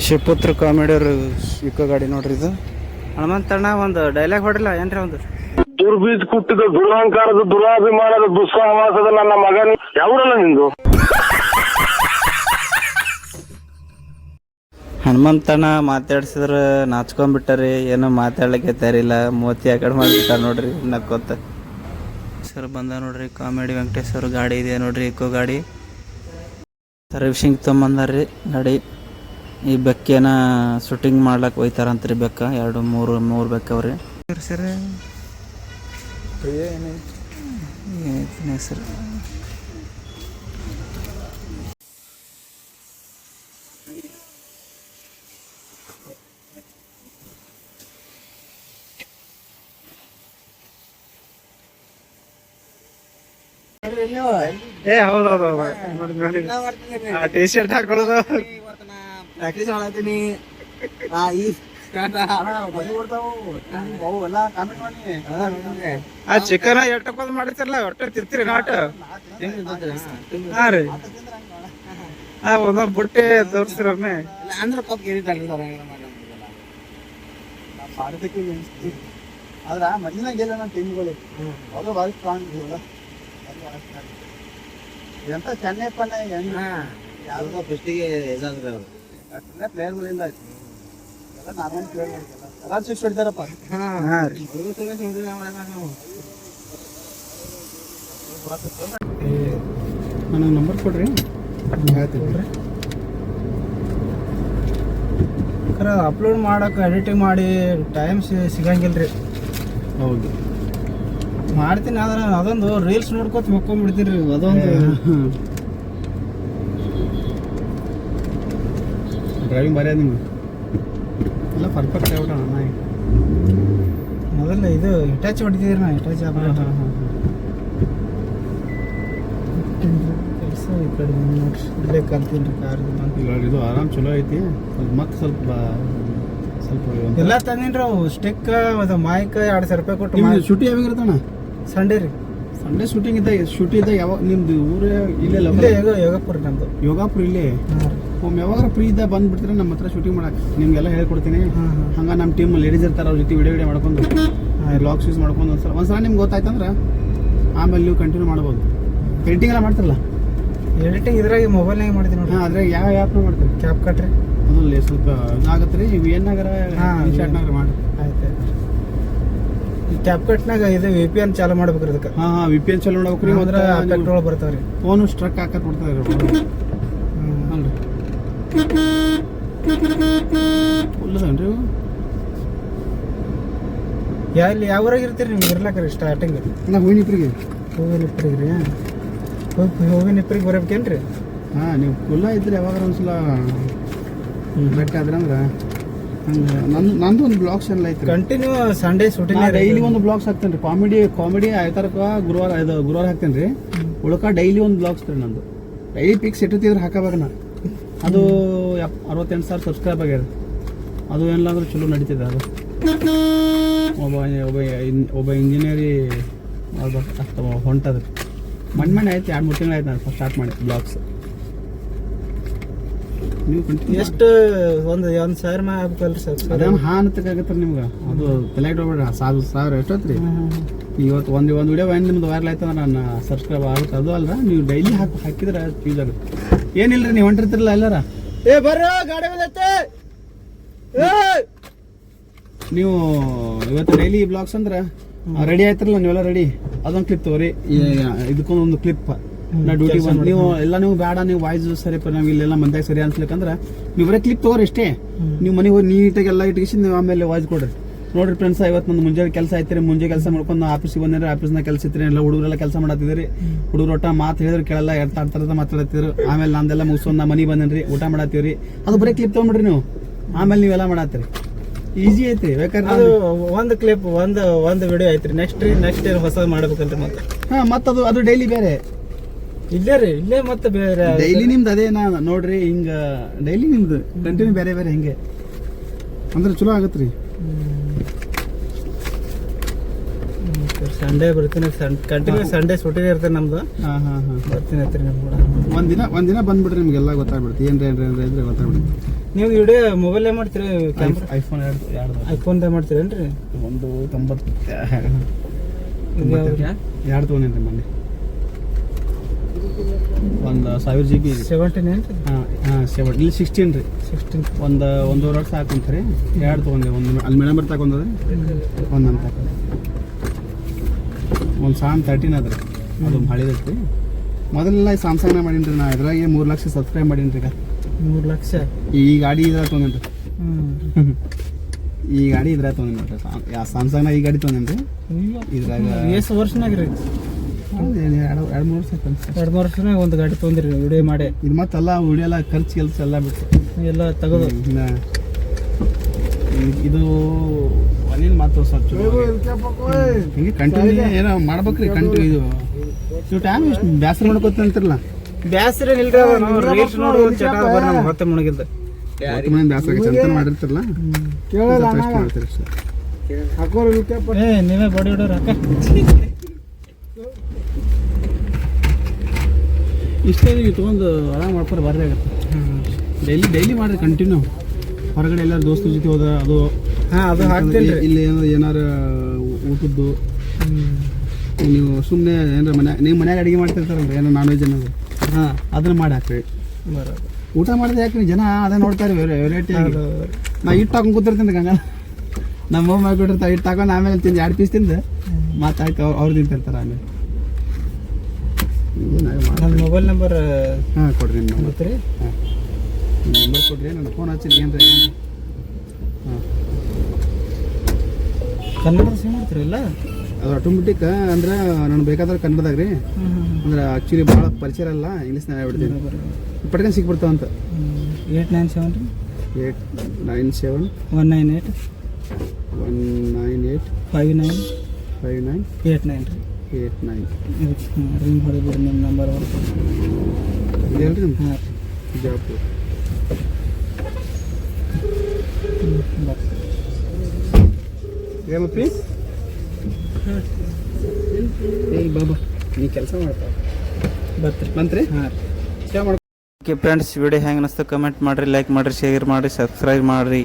Shivaputra ಕಾಮಿಡಿಯವ್ರು eco ಗಾಡಿ ನೋಡ್ರಿ ಇದು. ಹನುಮಂತಣ್ಣ ಒಂದು ಡೈಲಾಗ್ ಹೊಡ್ರಲ್ಲ ಏನ್ರಿ ಒಂದು. ದುರ್ಬೀಜ್ ಕುಟ್ಟಿದ ದುರಹಂಕಾರದ ದುರಾಭಿಮಾನದ ದುಸ್ಸಹವಾಸದ ನನ್ನ ಮಗನ ಯಾವ್ರಲ್ಲ ನಿಂದು. ಹನುಮಂತಣ್ಣ ಮಾತಾಡ್ಸಿದ್ರ ನಾಚ್ಕೊಂಡ್ಬಿಟ್ಟಾರಿ, ಏನೋ ಮಾತಾಡ್ಲಿಕ್ಕೆ ತಯಾರಿಲ್ಲ, ಮೋತಿ ಆ ಕಡೆ ಮಾಡಿಬಿಟ್ಟಾರ ನೋಡ್ರಿ ನಕ್ಕೋತ. ಸರ್ ಬಂದ ನೋಡ್ರಿ ಕಾಮಿಡಿ ವೆಂಕಟೇಶ್ವರ ಗಾಡಿ ಇದೆ ನೋಡ್ರಿ, ಇಕೋ ಗಾಡಿ ಸರ್ವಿಸಿಂಗ್ ತೊಗೊಂಬಂದಾರ್ರಿ ಗಾಡಿ. ಈ ಬೆಕ್ಕೇನ ಶೂಟಿಂಗ್ ಮಾಡ್ಲಕ್ಕೆ ಹೋಯ್ತಾರಂತ್ರಿ ಬೆಕ್ಕ, ಮೂರು ಬೆಕ್ಕವ್ರಿ ಸರ್. ಏನೈತಿ ಹೆಸರು ಹೌದೌದು ಟಿ ಶರ್ಟ್ ಹಾಕೊಳ್ಳೋದು ಪ್ರಾಕ್ಟೀಸ್ ಮಾಡತ್ತೀನಿ. ಆ ಚಿಕನ್ ಎಟ್ಟಕ್ಕೊಂದು ಮಾಡಿರ್ತಾರಲ್ಲ ಒಟ್ಟ ತಿರ್ತೀರಿ ನಾಟ. ಹಾ ರೀ ಒಂದೊಂದು ಬುಟ್ಟಿ ತೋರಿಸ್ತಿರೊಮ್ಮೆ ಅಂದ್ರೆ ಪಕ್ಕ ಆದ್ರ ಮೊದಲಿನ ಗೆಲ್ಲ ನಾನು ಟೀಮ್ಗಳು ಅದು ಭಾರಿ ಸ್ಟ್ರಾಂಗ್ ಇದ್ವಲ್ಲ. ಎಂತ ಚೆನ್ನೈ ಪನ್ನ ಯಾವ್ದೋ ಫಸ್ಟಿಗೆ ಇದಾದ್ರೆ ಅವರು ಪ್ಲೇಯರ್ಗಳಿಂದ ಆಯ್ತು ಎಲ್ಲ ನಾರ್ಮಲ್ ಪ್ಲೇಯರ್ ಎಲ್ಲ ಸಿಕ್ಸ್ ಹೊಡಿತಾರಪ್ಪ. ನನಗೆ ನಂಬರ್ ಕೊಡ್ರಿ, ಹೇಳ್ತೀನಿ. ಅಪ್ಲೋಡ್ ಮಾಡಕ್ಕೆ ಎಡಿಟಿಂಗ್ ಮಾಡಿ ಟೈಮ್ ಸಿಗಂಗಿಲ್ರಿ. ಹೌದು ಮಾಡ್ತೀನಿ, ಆದ್ರೆ ಅದೊಂದು ರೀಲ್ಸ್ ನೋಡ್ಕೊತ ಮಕ್ಕೊಂಡ್ಬಿಡ್ತೀನಿ ರೀ. ಅದೊಂದು ಡ್ರೈವಿಂಗ್ ಬರೆಯೋದು ನಿಮ್ಗೆ ಎಲ್ಲ ಪರ್ಫೆಕ್ಟ್ ಆಗ್ಬಿಟ್ಟ. ಮೊದಲ ಇದು ಹಿಟಾಚಿ ಹೊಡಿತಿದ್ರಿ ನಾ, ಹಿಟಾಚಿ ಕೆಲಸ ಈ ಕಡೆ ನೋಡ್ರಿ, ಇಲ್ಲೇ ಕಲ್ತೀನಿ ರೀ ಕಾರ್. ಇದು ಆರಾಮ್ ಚಲೋ ಐತಿ. ಮತ್ತೆ ಸ್ವಲ್ಪ ಎಲ್ಲ ತಂದಿನ್ರಿ ಅವು ಸ್ಟಿಕ್, ಅದು ಮೈಕ್ 2,000 ರೂಪಾಯಿ ಕೊಟ್ಟು. ಶೂಟಿ ಯಾವಾಗಿರ್ತಣ್ಣ? ಸಂಡೇ ರೀ. ಸಂಡೇ ಶೂಟಿಂಗ್ ಇದ್ದ ಯಾವಾಗ ನಿಮ್ದು ಊರ ಇಲ್ಲೇ ಯೋಗಾಪುರ? ನಮ್ದು ಯೋಗಾಪುರ ಇಲ್ಲೇ. ಒಮ್ಮೆ ಯಾವಾಗ ಫ್ರೀ ಇದ್ದ ಬಂದ್ಬಿಡ್ತೀರ ನಮ್ಮ ಹತ್ರ ಶೂಟಿಂಗ್ ಮಾಡಕ್ಕೆ, ನಿಮ್ಗೆಲ್ಲ ಹೇಳ್ಕೊಡ್ತೀನಿ. ಹಂಗ ನಮ್ಮ ಟೀಮ್ ಲೇಡೀಸ್ ಇರ್ತಾರೆ, ಅವ್ರ ಜೊತೆ ವಿಡಿಯೋ ಮಾಡ್ಕೊಂಡು ಬ್ಲಾಗ್ಸ್ ಯೂಸ್ ಮಾಡ್ಕೊಂಡು ಒಂದ್ಸಲ ನಿಮ್ಗೆ ಗೊತ್ತಾಯ್ತಂದ್ರೆ ಆಮೇಲೆ ನೀವು ಕಂಟಿನ್ಯೂ ಮಾಡ್ಬೋದು. ಎಡಿಟಿಂಗ್ ಎಲ್ಲ ಮಾಡ್ತಿರಲ್ಲ? ಎಡಿಟಿಂಗ್ ಇದ್ರಾಗ ಮೊಬೈಲ್ನಾಗ ಮಾಡ್ತೀನಿ ನೋಡಿ. ಅದ್ರಾಗ ಯಾವ ಆ್ಯಪ್ನ ಮಾಡ್ತೀರಿ? ಕ್ಯಾಪ್ ಕಟ್ ರೀ. ಅದಲ್ಲಿ ಸ್ವಲ್ಪ ಇದಾಗತ್ತೆ ರೀ. VN-ನಾಗರ ಶಾರ್ಟ್ನಾಗರ ಮಾಡಿ ಆಯ್ತು. ಈ ಕ್ಯಾಪ್ ಕಟ್ನಾಗ ಇದು VPN ಚಾಲು ಮಾಡ್ಬೇಕ್ರಿ ಅದಕ್ಕೆ. VPN ಚಾಲು ಮಾಡ್ಬೇಕ್ರಿ. ಅಂದ್ರೆ ಪೆಟ್ರೋಲ್ ಬರ್ತಾವ್ರಿ, ಫೋನು ಸ್ಟ್ರಕ್ ಹಾಕತ್ ಬಿಡ್ತಾರೆ ಅಲ್ರಿ. ಫುಲ್ಲದನ್ರಿ ಎಲ್ಲಿ ಯಾವ ಊರಾಗ ಇರ್ತೀರಿ ನೀವು? ಇರ್ಲಾಕ್ರಿ ಸ್ಟಾರ್ಟಿಂಗ್ ನಾ ಹೂವಿನಿಪ್ರಿಗೆ ರೀ. ಹೂವಿನಿಪ್ರಿಗೆ ಬರಬೇಕೇನ್ರಿ? ನೀವು ಕುಲ್ಲ ಇದ್ರೆ ಯಾವಾಗ ಒಂದ್ಸಲ ಬೆಟ್ಟ ಆದ್ರೆ ಅಂದ್ರೆ ನಂದು ಒಂದು ಬ್ಲಾಗ್ಸ್ ಎಲ್ಲ ಐತಿ. ಕಂಟಿನ್ಯೂ ಸಂಡೇ ಶೂಟಿಂಗ್ ಡೈಲಿ ಒಂದು ಬ್ಲಾಗ್ಸ್ ಹಾಕ್ತೇನೆ ರೀ. ಕಾಮಿಡಿ ಆಯ್ತಾರಕ್ಕ ಗುರುವಾರ ಹಾಕ್ತೇನೆ ರೀ. ಉಳ್ಕ ಡೈಲಿ ಒಂದು ಬ್ಲಾಗ್ಸ್ ರೀ ನಂದು. ಡೈಲಿ ಪಿಕ್ಸ್ ಇಟ್ಟಿದ್ರೆ ಹಾಕಬೇಕು ನಾ. ಅದು 68,000 ಸಬ್ಸ್ಕ್ರೈಬ್ ಆಗ್ಯಾರ. ಅದು ಏನಿಲ್ಲ ಅಂದ್ರೆ ಚಲೋ ನಡೀತಿದೆ. ಅದು ಒಬ್ಬ ಇಂಜಿನಿಯರಿ ಮಾಡ್ಬೇಕು ಹೊಂಟದ. ಮಣ್ಣೆ ಆಯ್ತು, 2-3 ತಿಂಗಳು ಆಯ್ತು ನಾನು ಸ್ಟಾರ್ಟ್ ಮಾಡಿ ಬ್ಲಾಗ್ಸ್. ನೀವು ಎಷ್ಟು ಒಂದು 1,000 ಮ್ಯಾಗ ಆಗ್ಬೇಕಲ್ರಿ ಸರ್? ಅದೇನು ಹಾನತ್ತಕ್ಕಾಗತ್ತೆ ನಿಮ್ಗೆ. ಅದು ತಲೆ ಇಟ್ಕೊಬೇಡ್ರಿ. 1,000 ಎಷ್ಟೊತ್ರಿ? ಇವತ್ತು ಒಂದು ವಿಡಿಯೋ ನಿಮ್ದು ವೈರಲ್ ಆಯ್ತು ನಾನು ಸಬ್ಸ್ಕ್ರೈಬ್ ಆಗುತ್ತೆ. ಅದು ಅಲ್ರ ನೀವು ಡೈಲಿ ಹಾಕಿದ್ರೆ ಯೂಸ್ ಆಗುತ್ತೆ. ಏನಿಲ್ರಿ, ನೀವು ಹೊಂಟಿರ್ತಿರಲ್ಲ ಎಲ್ಲಾರ, ಬರ್ರ ಗಾಡಿ ಬಂದೈತೆ. ನೀವು ಇವತ್ತು ಡೈಲಿ ಬ್ಲಾಗ್ಸ್ ಅಂದ್ರೆ ರೆಡಿ ಆಯ್ತಿರಲ್ಲ ನೀವೆಲ್ಲ ರೆಡಿ, ಅದೊಂದು ಕ್ಲಿಪ್ ತಗೋರಿ. ಇದಕ್ಕೊಂದೊಂದು ಕ್ಲಿಪ್ ನಾ ಡ್ಯೂಟಿ ಬಂದು ನೀವು ಬೇಡ, ನೀವು ವಾಯ್ಸ್ ಸರಿಪ ನಾವು ಇಲ್ಲೆಲ್ಲ ಮಂದಾಗ ಸರಿ ಅನ್ಸ್ಲಿಕ್ಕಂದ್ರೆ ನೀವು ಬರೀ ಕ್ಲಿಪ್ ತಗೋರಿ ಅಷ್ಟೇ. ನೀವು ಮನೆಗೆ ಹೋಗಿ ನೀಟಾಗಿ ಎಲ್ಲ ಇಟ್ಟಿಸಿ ನೀವು ಆಮೇಲೆ ವಾಯ್ಸ್ ಕೊಡ್ರಿ. ನೋಡ್ರಿ ಫ್ರೆಂಡ್ಸ್, ಇವತ್ತು ನಂದು ಮುಂಜಾನೆ ಕೆಲಸ ಐತ್ರಿ. ಮುಂಜೆ ಕೆಲಸ ಮಾಡ್ಕೊಂಡು ಆಫೀಸಿಗೆ ಬಂದ್ರೆ ಆಫೀಸ್ನಾಗ ಕೆಲಸ ಇತ್ತು. ಎಲ್ಲ ಹುಡುಗರೆಲ್ಲ ಕೆಲಸ ಮಾಡತ್ತಿದ್ರಿ. ಹುಡುಗರು ಒಟ್ಟ ಮಾತು ಹೇಳಿದ್ರೆ ಕೇಳಲ್ಲ, ಎರ್ತಾಡ್ತಾರ ಮಾತಾಡತ್ತಿದ್ರು. ಆಮೇಲೆ ನಂದೆಲ್ಲ ಮುಗಿಸ್ಕೊಂಡು ನಾ ಮನೆಗೆ ಬಂದೇನ್ರಿ, ಊಟ ಮಾಡತ್ತೀವ್ರಿ. ಅದು ಬರೀ ಕ್ಲಿಪ್ ತೊಗೊಂಡ್ರಿ ನೀವು, ಆಮೇಲೆ ನೀವೆಲ್ಲ ಮಾಡತ್ತೀರಿ. ಈಸಿ ಐತಿ. ಬೇಕಾದ್ರೆ ಅದು ಒಂದು ಕ್ಲಿಪ್ ಒಂದು ವಿಡಿಯೋ ಐತ್ರಿ. ನೆಕ್ಸ್ಟ್ ಏನು ಹೊಸ ಮಾಡ್ಬೇಕಲ್ರಿ ಮತ್ತೆ. ಮತ್ತದು ಅದು ಡೈಲಿ ಬೇರೆ ಇಲ್ಲೇ ರೀ, ಇಲ್ಲೇ ಮತ್ತೆ ಬೇರೆ ಡೈಲಿ ನಿಮ್ದು ಅದೇ ನೋಡ್ರಿ. ಹಿಂಗ ಡೈಲಿ ನಿಮ್ದು ಕಂಟಿನ್ಯೂ ಬೇರೆ ಬೇರೆ ಹಿಂಗೆ ಅಂದ್ರೆ ಚಲೋ ಆಗತ್ರಿ. ಸಂಡೇ ಬರ್ತೀನಿ, ಕಂಟಿನ್ಯೂ ಸಂಡೇ ಶೂಟಿಂಗ್ ಇರ್ತೇನೆ ನಮ್ದು. ಬರ್ತೀನಿ. ಒಂದಿನ ಬಂದ್ಬಿಟ್ರೆ ನಿಮ್ಗೆಲ್ಲ ಗೊತ್ತಾಗ್ಬಿಡುತ್ತೆ. ಏನ್ರಿ ಇದ್ರೆ ಗೊತ್ತಾಗ್ಬಿಡುತ್ತೆ. ನೀವು ವಿಡಿಯೋ ಮೊಬೈಲೇ ಮಾಡ್ತೀರಿ ಕ್ಯಾಮ್ರಾ ಐಫೋನ್ ಐಫೋನ್ದಾಗ ಮಾಡ್ತೀರೇನ್ರಿ ಒಂದು 90 ಎರಡು ತೊಗೊಂಡೇನ್ರಿ ಮೊನ್ನೆ ಒಂದು 1000 GB 17 ಏನ್ರಿ ಹಾಂ 7 ಇಲ್ಲಿ 16 ರೀ 16 ಒಂದೂವರೆ ವರ್ಷ ಹಾಕೊಂತೀರಿ ಎರಡು ತೊಗೊಂಡೆ ಒಂದು ಅಲ್ಲಿ ಮೇಡಮ್ ತಗೊಂಡದ ಒಂದು ಅಂತ ಒಂದು ಸಾನ್ 13 ಅದ್ರಿ ಅದು ಹಳಿದೈತಿ ಮೊದಲೆಲ್ಲ ಸ್ಯಾಮ್ಸಂಗ್ನ ಮಾಡೀನಿ ನಾ ಇದ್ರಾಗೆ 3 ಲಕ್ಷ ಸಬ್ಸ್ಕ್ರೈಬ್ ಮಾಡೀನಿ ರೀ 3 ಲಕ್ಷ ಈ ಗಾಡಿ ಇದ್ರಾಗ ತೊಗೊಂಡ್ರಿ ಈ ಗಾಡಿ ಇದ್ರಾಗ ತೊಗೊಂಡ್ರಿ ಸ್ಯಾಮ್ಸಂಗ್ನ ಈ ಗಾಡಿ ತೊಗೊಂಡ್ರಿ ಇದ್ರಾಗ ಎಷ್ಟು ವರ್ಷನಾಗ ರೀ 2-3 ವರ್ಷ 2-3 ವರ್ಷನಾಗ ಒಂದು ಗಾಡಿ ತೊಗೊಂಡ್ರಿ ವಿಡಿಯೋ ಮಾಡಿ ಇದು ಮತ್ತೆಲ್ಲ ವಿಡಿಯೋ ಎಲ್ಲ ಖರ್ಚು ಕೆಲಸ ಎಲ್ಲ ಬಿಟ್ಟು ಎಲ್ಲ ತೆಗೆದು ಇದು ಒಂದೇನು ಮಾತು ಸ್ವಲ್ಪ ಹಿಂಗೆ ಕಂಟಿನ್ಯೂ ಏನೋ ಮಾಡ್ಬೇಕ್ರಿ ಕಂಟಿನ್ಯೂ ಇದು ನೀವು ಟೈಮ್ ಎಷ್ಟು ಬ್ಯಾಸರ ಮಾಡ್ಕೋತ ಅಂತಿರಲ್ಲ ಬ್ಯಾಸರ ಇಲ್ರಿ ರೇಟ್ ನೋಡು ಚಟ ಬರ ನಮ್ಮ ಹೊತ್ತೆ ಮುಣಗಿಲ್ದ ಹೊತ್ತೆ ಮುಣಗಿದ ಬ್ಯಾಸರ ಚಂತನ ಮಾಡಿರ್ತಿರಲ್ಲ ಕೇಳಲ್ಲ ಮಾಡ್ತೀರಿ ಹಾಕೋರು ಏ ನೀವೇ ಬಡಿ ಹೊಡೋರು ಹಾಕ ಇಷ್ಟೇ ನೀವು ತೊಗೊಂಡು ಆರಾಮ್ ಮಾಡ್ಕೊಂಡು ಬರ್ರಿ ಆಗುತ್ತೆ ಡೈಲಿ ಮಾಡಿರಿ ಕಂಟಿನ್ಯೂ ಹೊರಗಡೆ ಎಲ್ಲರೂ ದೋಸ್ತರ ಜೊತೆ ಹೋದ ಅದು ಹಾಂ ಅದು ಹಾಕ್ತೀನಿ ಇಲ್ಲಿ ಏನಾರು ಊಟದ್ದು ನೀವು ಸುಮ್ಮನೆ ಏನಾರ ನೀವು ಮನ್ಯಾಗ ಅಡುಗೆ ಮಾಡ್ತಿರ್ತಾರಲ್ಲ ಏನೋ ನಾನ್ ವೆಜ್ ಅನ್ನೋದು ಹಾಂ ಅದನ್ನ ಮಾಡಿ ಹಾಕ್ರಿ ಊಟ ಮಾಡಿದ್ರೆ ಯಾಕೆ ಜನ ಅದೇ ನೋಡ್ತಾರೆ ವೆರೈಟಿ ನಾ ಹಿಟ್ಟು ಹಾಕೊಂಡು ಕೂತಿರ್ತೀನಿ ಗಂಗ ನಮ್ಮ ಹೋಗಿ ಮಾಡ್ಕೊಟ್ಟಿರ್ತಾರೆ ಹಿಟ್ಟು ಹಾಕೊಂಡು ಆಮೇಲೆ ತಿಂದು 2 ಪೀಸ್ ತಿಂದು ಮಾತಾಡ್ತು ಅವ್ರು ತಿಂತಿರ್ತಾರೆ ಆಮೇಲೆ ನನ್ನ ಮೊಬೈಲ್ ನಂಬರ್ ಹಾಂ ಕೊಡ್ರಿ ನಿಮ್ಮ ನಂಬರ್ ರೀ ಹಾಂ ನಂಬರ್ ಕೊಡ್ರಿ ನನ್ನ ಫೋನ್ ಹಚ್ಚಿರಿ ಏನ್ರಿ ಹಾಂ ಕನ್ನಡ ಸೇವ್ ಮಾಡ್ತೀರಲ್ಲ ಅದು ಆಟೋಮೆಟಿಕ್ ಅಂದ್ರೆ ನಾನು ಬೇಕಾದ್ರೆ ಕನ್ನಡದಾಗ ರೀ ಅಂದ್ರೆ ಆ್ಯಕ್ಚುಲಿ ಭಾಳ ಪರಿಚಯ ಅಲ್ಲ ಇಂಗ್ಲೀಷ್ನಾಗ ಹೇಳ್ಬಿಡ್ತೀನಿ ಪಟ್ಕನ್ ಸಿಕ್ಬಿಡ್ತಾವಂತ 897 ರೀ 897 198 59 89 ರೀ 89 ರಿಂಗ್ ಹೊಡಿಬಿಡ್ರಿ ನಿಮ್ಮ ನಂಬರ್ ಹೇಳ್ರಿ ಹಾಂ ಜಾಪು ಏನಪ್ಪಿ ಏ ಬಾಬಾ ನೀ ಕೆಲಸ ಮಾಡ್ತಾವ ಬಂತ್ರಿ ಹಾಂ ಓಕೆ ಫ್ರೆಂಡ್ಸ್ ವಿಡಿಯೋ ಹೆಂಗೆ ಅನಿಸ್ತು ಕಮೆಂಟ್ ಮಾಡಿರಿ ಲೈಕ್ ಮಾಡಿರಿ ಶೇರ್ ಮಾಡಿರಿ ಸಬ್ಸ್ಕ್ರೈಬ್ ಮಾಡಿರಿ